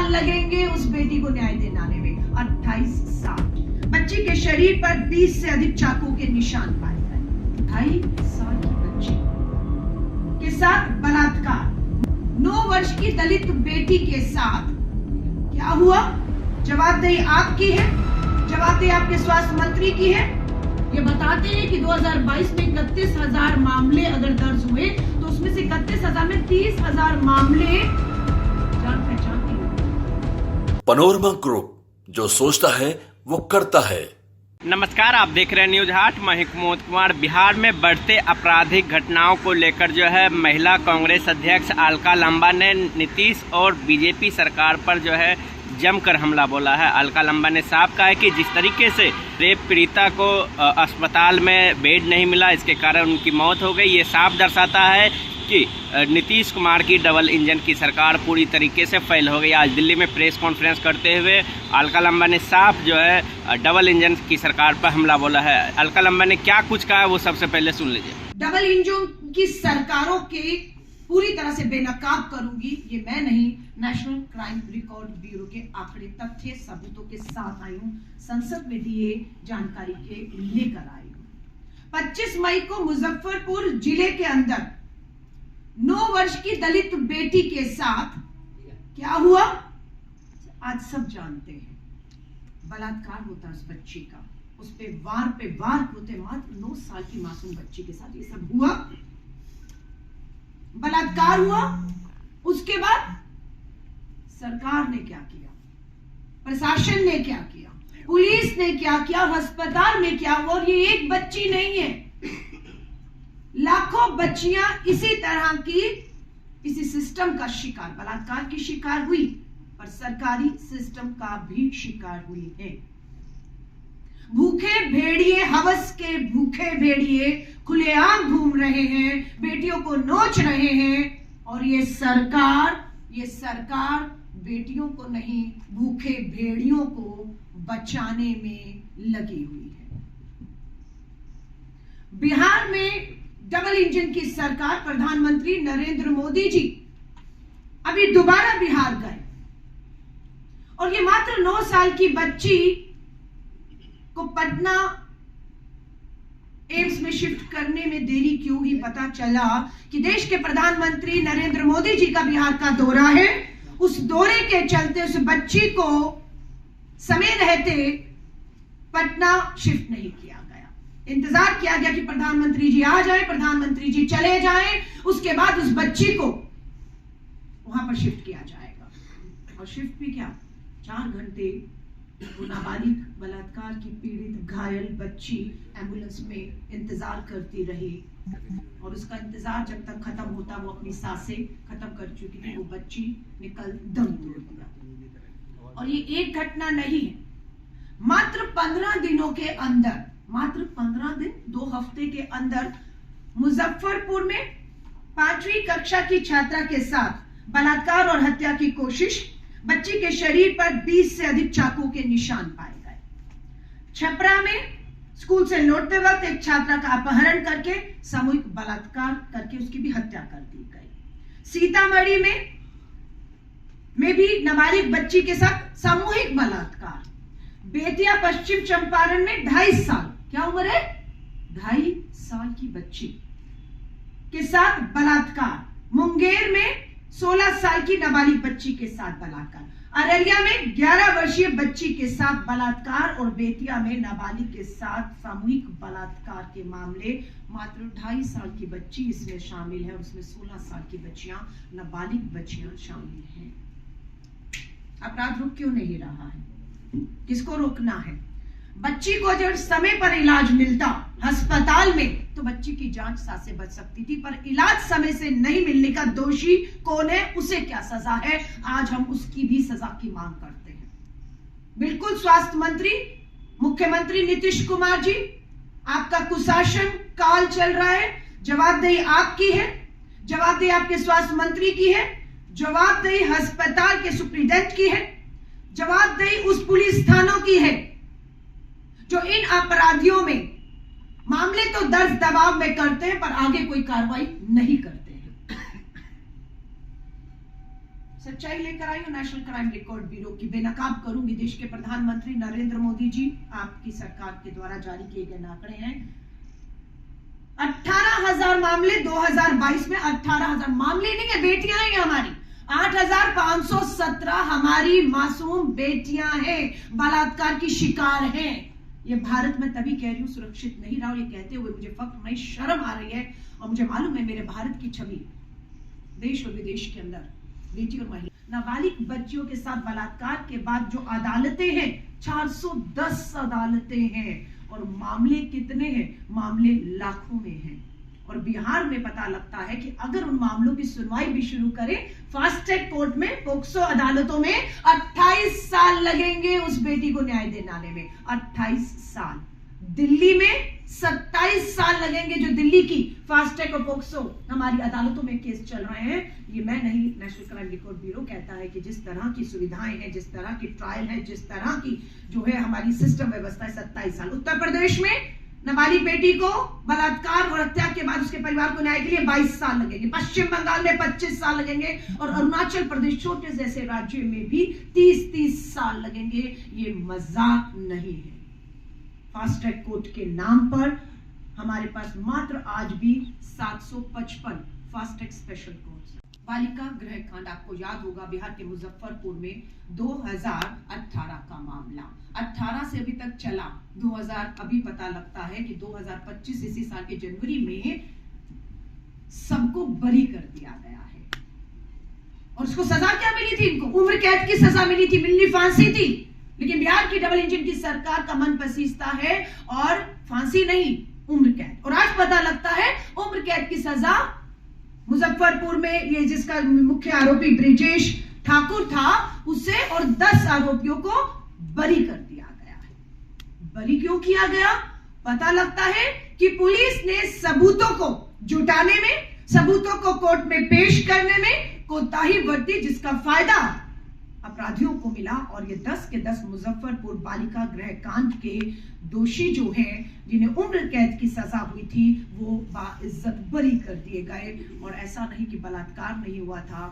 साल लगेंगे उस बेटी को न्याय दिलाने में। 28 साल। बच्ची के शरीर पर 20 से अधिक चाकू के निशान पाए गए। 2.5 साल की बच्ची के साथ बलात्कार। 9 वर्ष की दलित बेटी के साथ क्या हुआ? जवाबदेही आपकी है, जवाबदेही आपके स्वास्थ्य मंत्री की है। ये बताते हैं कि 2022 में 31,000 मामले अगर दर्ज हुए तो उसमें से 31,000 में 30,000 मामले जान पहचान की। पनोरमा ग्रुप, जो सोचता है वो करता है। नमस्कार, आप देख रहे हैं न्यूज हाट। मैं हूं कुमोद कुमार। बिहार में बढ़ते आपराधिक घटनाओं को लेकर जो है महिला कांग्रेस अध्यक्ष अलका लांबा ने नीतीश और बीजेपी सरकार पर जो है जमकर हमला बोला है। अलका लांबा ने साफ कहा है कि जिस तरीके से रेप पीड़िता को अस्पताल में बेड नहीं मिला, इसके कारण उनकी मौत हो गई, ये साफ दर्शाता है कि नीतीश कुमार की डबल इंजन की सरकार पूरी तरीके से फेल हो गई। आज दिल्ली में प्रेस कॉन्फ्रेंस करते हुए अलका लांबा ने साफ जो है डबल इंजन की सरकार पर हमला बोला है। अलका लांबा ने क्या कुछ कहा है वो सबसे पहले सुन लीजिए। डबल इंजन की सरकारों के पूरी तरह से बेनकाब करूंगी, ये मैं नहीं, नेशनल क्राइम रिकॉर्ड ब्यूरो के आंकड़े तथ्य सबूतों के साथ आई हूं, संसद में दिए जानकारी के लेकर आई हूं। 25 मई को मुजफ्फरपुर जिले के अंदर 9 वर्ष की दलित बेटी के साथ क्या हुआ? आज सब जानते हैं। बलात्कार होता उस बच्ची का, उस पे वार होते, मात्र 9 साल की मासूम बच्ची के साथ ये सब हुआ। बलात्कार हुआ। उसके बाद सरकार ने क्या किया, प्रशासन ने क्या किया, पुलिस ने क्या किया और अस्पताल में क्या हुआ। और ये एक बच्ची नहीं है, लाखों बच्चियां इसी तरह की इसी सिस्टम का शिकार, बलात्कार की शिकार हुई, पर सरकारी सिस्टम का भी शिकार हुई है। भूखे भेड़िए, हवस के भूखे भेड़िए खुलेआम घूम रहे हैं, बेटियों को नोच रहे हैं, और ये सरकार बेटियों को नहीं, भूखे भेड़ियों को बचाने में लगी हुई है। बिहार में डबल इंजन की सरकार, प्रधानमंत्री नरेंद्र मोदी जी अभी दोबारा बिहार गए और ये मात्र 9 साल की बच्ची को पटना एम्स में शिफ्ट करने में देरी क्यों ही पता चला कि देश के प्रधानमंत्री नरेंद्र मोदी जी का बिहार का दौरा है। उस दौरे के चलते उस बच्ची को समय रहते पटना शिफ्ट नहीं किया गया। इंतजार किया गया कि प्रधानमंत्री जी आ जाएं, प्रधानमंत्री जी चले जाएं, उसके बाद उस बच्ची को वहां पर शिफ्ट किया जाएगा। और शिफ्ट भी क्या, 4 घंटे वो नाबालिग बलात्कार की पीड़ित घायल बच्ची एम्बुलेंस में इंतजार करती रही, और उसका इंतजार जब तक खत्म होता वो अपनी सांसें खत्म कर चुकी थी। वो बच्ची निकल दम तोड़ दिया। और ये एक घटना नहीं है, मात्र 15 दिनों के अंदर, मात्र 15 दिन 2 हफ्ते के अंदर मुजफ्फरपुर में 5वीं कक्षा की छात्रा के साथ बलात्कार और हत्या की कोशिश। बच्ची के शरीर पर 20 से अधिक चाकू के निशान पाए गए। छपरा में स्कूल से लौटते वक्त एक छात्रा का अपहरण करके सामूहिक बलात्कार करके उसकी भी हत्या कर दी गई। सीतामढ़ी में भी नाबालिग बच्ची के साथ सामूहिक बलात्कार। बेतिया पश्चिम चंपारण में 2.5 साल, क्या उम्र है, 2.5 साल की बच्ची के साथ बलात्कार। मुंगेर में 16 साल की नाबालिग बच्ची के साथ बलात्कार। अररिया में 11 वर्षीय बच्ची के साथ बलात्कार और बेतिया में नाबालिग के साथ सामूहिक बलात्कार के मामले। मात्र 2.5 साल की बच्ची इसमें शामिल है, उसमें 16 साल की बच्चियां, नाबालिग बच्चियां शामिल हैं। अपराध रुक क्यों नहीं रहा है? किसको रोकना है? बच्ची को जब समय पर इलाज मिलता अस्पताल में तो बच्ची की जान साथ से बच सकती थी, पर इलाज समय से नहीं मिलने का दोषी कौन है, उसे क्या सजा है? आज हम उसकी भी सजा की मांग करते हैं। बिल्कुल स्वास्थ्य मंत्री मुख्यमंत्री नीतीश कुमार जी, आपका कुशासन काल चल रहा है, जवाबदेही आपकी है, जवाबदेही आपके स्वास्थ्य मंत्री की है, जवाबदेही अस्पताल के सुप्रीडेंट की है, जवाबदेही उस पुलिस थानों की है जो इन अपराधियों में मामले तो दर्ज दबाव में करते हैं पर आगे कोई कार्रवाई नहीं करते हैं। सच्चाई लेकर आई हूं नेशनल क्राइम रिकॉर्ड ब्यूरो की बेनकाब करूंगी। देश के प्रधानमंत्री नरेंद्र मोदी जी, आपकी सरकार के द्वारा जारी किए गए आंकड़े हैं। 18,000 मामले 2022 में, 18,000 मामले नहीं है, बेटियां हैं हमारी। 8,517 हमारी मासूम बेटियां हैं, बलात्कार की शिकार हैं। ये भारत में तभी कह रही हूं सुरक्षित नहीं रहा, ये कहते हुए मुझे फक्र नहीं, शर्म आ रही है। और मुझे मालूम है मेरे भारत की छवि देश और विदेश के अंदर बेटी और महिला, नाबालिग बच्चियों के साथ बलात्कार के बाद जो अदालतें हैं, 410 अदालतें हैं। और मामले कितने हैं? मामले लाखों में हैं। और बिहार में पता लगता है कि अगर उन मामलों की सुनवाई भी शुरू करें फास्ट ट्रैक कोर्ट में, पोक्सो अदालतों में, 28 साल लगेंगे उस बेटी को न्याय दिलाने में। 28 साल। दिल्ली में 27 साल लगेंगे, जो दिल्ली की फास्ट ट्रैक और पोक्सो हमारी अदालतों में केस चल रहे हैं। ये मैं नहीं, नेशनल क्राइम रिकॉर्ड ब्यूरो कहता है कि जिस तरह की सुविधाएं हैं, जिस तरह की ट्रायल है, जिस तरह की जो है हमारी सिस्टम व्यवस्था है, 27 साल। उत्तर प्रदेश में नाबालिग बेटी को बलात्कार और हत्या के बाद उसके परिवार को न्याय के लिए 22 साल लगेंगे। पश्चिम बंगाल में 25 साल लगेंगे और अरुणाचल प्रदेश छोटे जैसे राज्य में भी 30-30 साल लगेंगे। ये मजाक नहीं है। फास्ट ट्रैक कोर्ट के नाम पर हमारे पास मात्र आज भी 755 फास्ट ट्रैक स्पेशल कोर्ट। बालिका गृह कांड, आपको याद होगा, बिहार के मुजफ्फरपुर में 2018 का मामला, 18 से अभी तक चला, 2000 अभी पता लगता है कि 2025 इसी साल के जनवरी में सबको बरी कर दिया गया है। और उसको सजा क्या मिली थी? इनको उम्र कैद की सजा मिली थी, मिलनी फांसी थी। लेकिन बिहार की डबल इंजन की सरकार का मन पसीजता है और फांसी नहीं, उम्र कैद। और आज पता लगता है उम्र कैद की सजा मुजफ्फरपुर में ये जिसका मुख्य आरोपी ब्रिजेश ठाकुर था, उसे और 10 आरोपियों को बरी कर दिया गया है। बरी क्यों किया गया? पता लगता है कि पुलिस ने सबूतों को जुटाने में, सबूतों को कोर्ट में पेश करने में कोताही बरती, जिसका फायदा अपराधियों को मिला। और ये 10 के 10 मुजफ्फरपुर बालिका गृह कांड के दोषी जो हैं, जिन्हें उम्र कैद की सजा हुई थी, वो बाइज्जत बरी कर दिए गए। और ऐसा नहीं कि बलात्कार नहीं हुआ था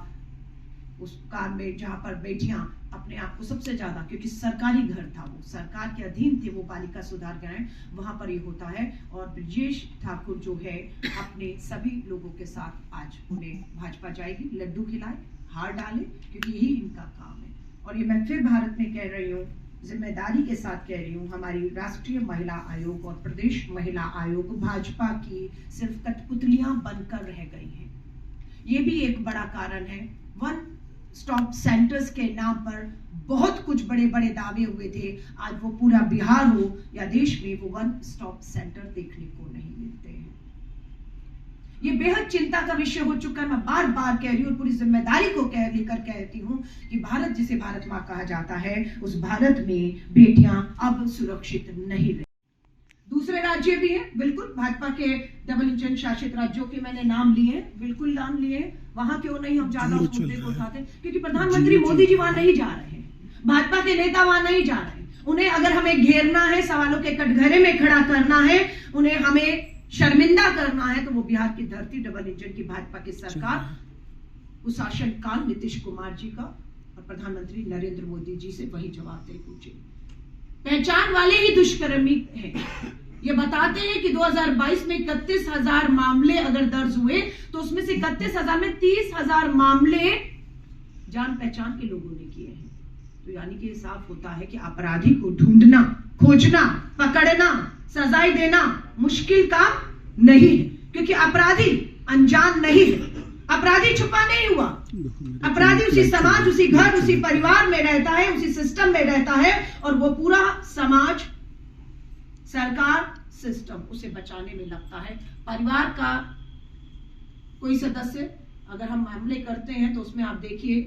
उस कांड में, जहां पर बेटियां अपने आप को सबसे ज्यादा, क्योंकि सरकारी घर था, वो सरकार के अधीन थे, वो बालिका सुधार गृह, वहां पर ये होता है। और ब्रजेश ठाकुर जो है अपने सभी लोगों के साथ आज उन्हें भाजपा जाएगी, लड्डू खिलाए, हार डाले, क्योंकि यही इनका काम है। और ये मैं फिर भारत में कह रही हूँ, जिम्मेदारी के साथ कह रही हूँ, हमारी राष्ट्रीय महिला आयोग और प्रदेश महिला आयोग भाजपा की सिर्फ कठपुतलियां बनकर रह गई हैं। ये भी एक बड़ा कारण है। वन स्टॉप सेंटर्स के नाम पर बहुत कुछ बड़े बड़े दावे हुए थे, आज वो पूरा बिहार हो या देश में वो वन स्टॉप सेंटर देखने को नहीं मिलते हैं। ये बेहद चिंता का विषय हो चुका है। मैं बार बार कह रही हूँ, पूरी जिम्मेदारी को लेकर कहती हूँ कि भारत जिसे भारत माँ कहा जाता है, उस भारत में बेटियां अब सुरक्षित नहीं रही। दूसरे राज्य भी हैं, बिल्कुल भाजपा के डबल इंजन शासित राज्यों के मैंने नाम लिए, बिल्कुल नाम लिए। वहां क्यों नहीं हम ज्यादा उस मुद्दे को उठाते? क्योंकि प्रधानमंत्री मोदी जी वहां नहीं जा रहे हैं, भाजपा के नेता वहां नहीं जा रहे हैं। उन्हें अगर हमें घेरना है, सवालों के कटघरे में खड़ा करना है, उन्हें हमें शर्मिंदा करना है, तो वो बिहार की धरती, डबल इंजन की भाजपा की सरकार, उस शासन काल नीतीश कुमार जी का और प्रधानमंत्री नरेंद्र मोदी जी से वही जवाब दे पूछे। पहचान वाले ही दुष्कर्मी हैं। ये बताते हैं कि 2022 में 31,000 मामले अगर दर्ज हुए, तो उसमें से 31,000 में 30,000 मामले जान पहचान के लोगों ने किए हैं। तो यानी कि साफ होता है कि अपराधी को ढूंढना, खोजना, पकड़ना, सजाएं देना मुश्किल काम नहीं है, क्योंकि अपराधी अनजान नहीं है, अपराधी छुपा नहीं हुआ, अपराधी उसी समाज, उसी घर, उसी परिवार में रहता है, उसी सिस्टम में रहता है। और वो पूरा समाज, सरकार, सिस्टम उसे बचाने में लगता है। परिवार का कोई सदस्य अगर हम मामले करते हैं तो उसमें आप देखिए,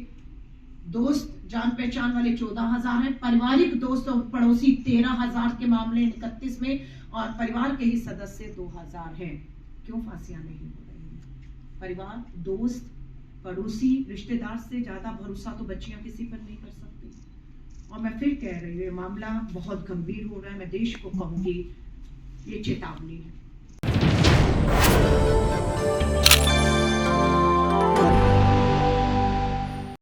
दोस्त जान पहचान वाले 14,000 हैं, पारिवारिक दोस्त और पड़ोसी 13,000 के मामले 31 में, और परिवार के ही सदस्य 2,000 हैं। क्यों फांसियां नहीं हो रही हैं? परिवार, दोस्त, पड़ोसी, रिश्तेदार से ज्यादा भरोसा तो बच्चियां किसी पर नहीं कर सकती। और मैं फिर कह रही हूँ, मामला बहुत गंभीर हो रहा है। मैं देश को कहूंगी, ये चेतावनी है।